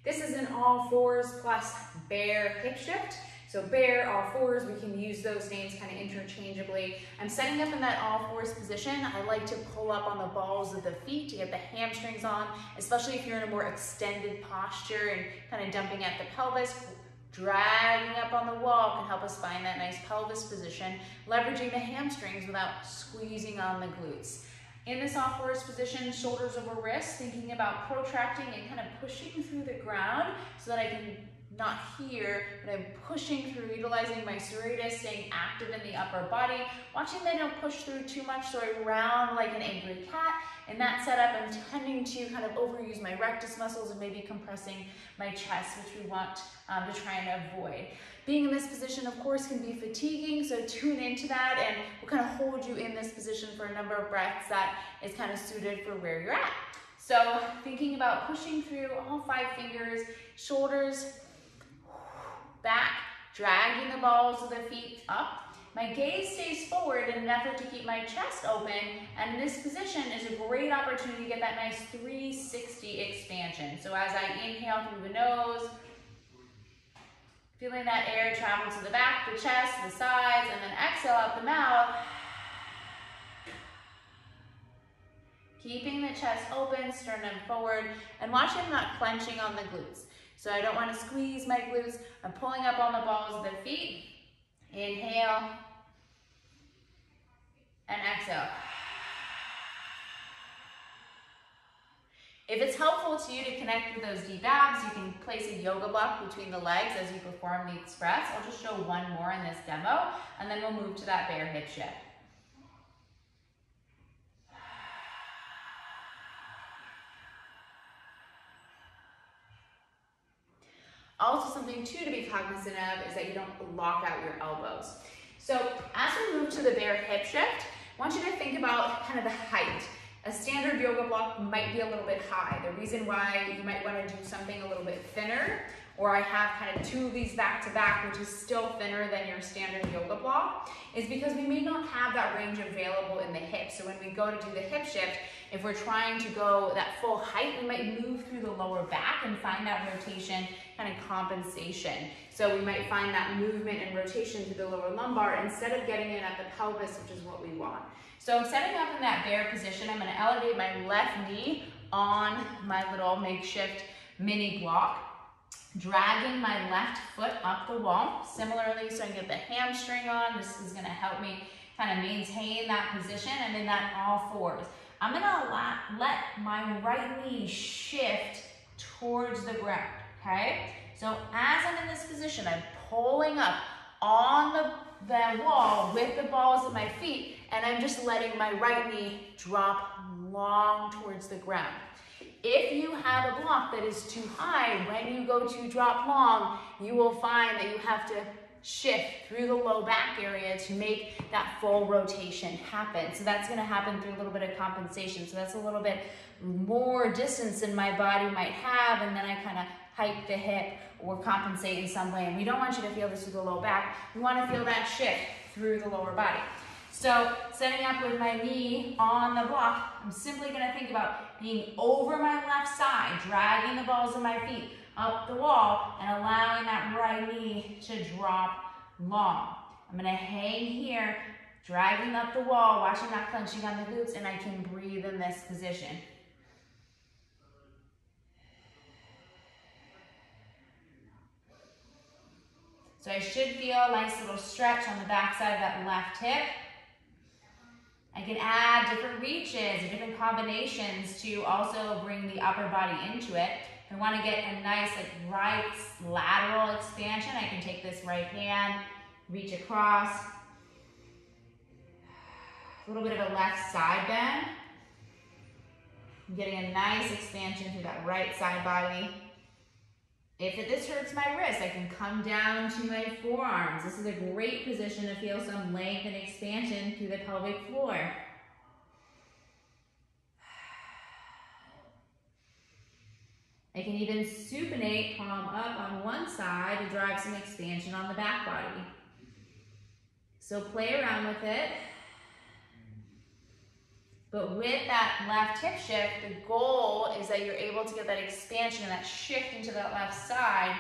This is an all fours plus bear hip shift. So bear, all fours, we can use those names kind of interchangeably. I'm setting up in that all fours position. I like to pull up on the balls of the feet to get the hamstrings on, especially if you're in a more extended posture and kind of dumping at the pelvis. Dragging up on the wall can help us find that nice pelvis position, leveraging the hamstrings without squeezing on the glutes. In this all fours position, shoulders over wrists, thinking about protracting and kind of pushing through the ground so that I can not here, but I'm pushing through, utilizing my serratus, staying active in the upper body, watching that I don't push through too much so I round like an angry cat. In that setup, I'm tending to kind of overuse my rectus muscles and maybe compressing my chest, which we want to try and avoid. Being in this position, of course, can be fatiguing, so tune into that and we'll kind of hold you in this position for a number of breaths that is kind of suited for where you're at. So thinking about pushing through all 5 fingers, shoulders back, dragging the balls of the feet up. My gaze stays forward in an effort to keep my chest open, and this position is a great opportunity to get that nice 360 expansion. So as I inhale through the nose, feeling that air travel to the back, the chest, the sides, and then exhale out the mouth. Keeping the chest open, sternum forward, and watch I'm not clenching on the glutes. So I don't want to squeeze my glutes. I'm pulling up on the balls of the feet. Inhale and exhale. If it's helpful to you to connect with those deep abs, you can place a yoga block between the legs as you perform these breaths. I'll just show one more in this demo, and then we'll move to that bear hip shift. Also, something too to be cognizant of is that you don't lock out your elbows. So as we move to the bear hip shift, I want you to think about kind of the height. A standard yoga block might be a little bit high. The reason why you might want to do something a little bit thinner, or I have kind of 2 of these back to back, which is still thinner than your standard yoga block, is because we may not have that range available in the hip. So when we go to do the hip shift, if we're trying to go that full height, we might move through the lower back and find that rotation kind of compensation. So we might find that movement and rotation through the lower lumbar instead of getting it at the pelvis, which is what we want. So I'm setting up in that bear position. I'm going to elevate my left knee on my little makeshift mini block, dragging my left foot up the wall. Similarly, so I can get the hamstring on. This is going to help me kind of maintain that position, and then that all fours. I'm going to let my right knee shift towards the ground, okay? So as I'm in this position, I'm pulling up on the wall with the balls of my feet, and I'm just letting my right knee drop long towards the ground. If you have a block that is too high, when you go to drop long, you will find that you have to shift through the low back area to make that full rotation happen. So that's going to happen through a little bit of compensation. So that's a little bit more distance than my body might have, and then I kind of hike the hip or compensate in some way. And we don't want you to feel this through the low back. We want to feel that shift through the lower body. So setting up with my knee on the block, I'm simply going to think about being over my left side, dragging the balls of my feet up the wall and allowing that right knee to drop long. I'm going to hang here, dragging up the wall, watching not clenching on the glutes, and I can breathe in this position. So I should feel a nice little stretch on the back side of that left hip. I can add different reaches and different combinations to also bring the upper body into it. If I want to get a nice right lateral expansion, I can take this right hand, reach across. A little bit of a left side bend. I'm getting a nice expansion through that right side body. If this hurts my wrist, I can come down to my forearms. This is a great position to feel some length and expansion through the pelvic floor. I can even supinate, palm up on one side to drive some expansion on the back body. So play around with it. But with that left hip shift, the goal is that you're able to get that expansion and that shift into that left side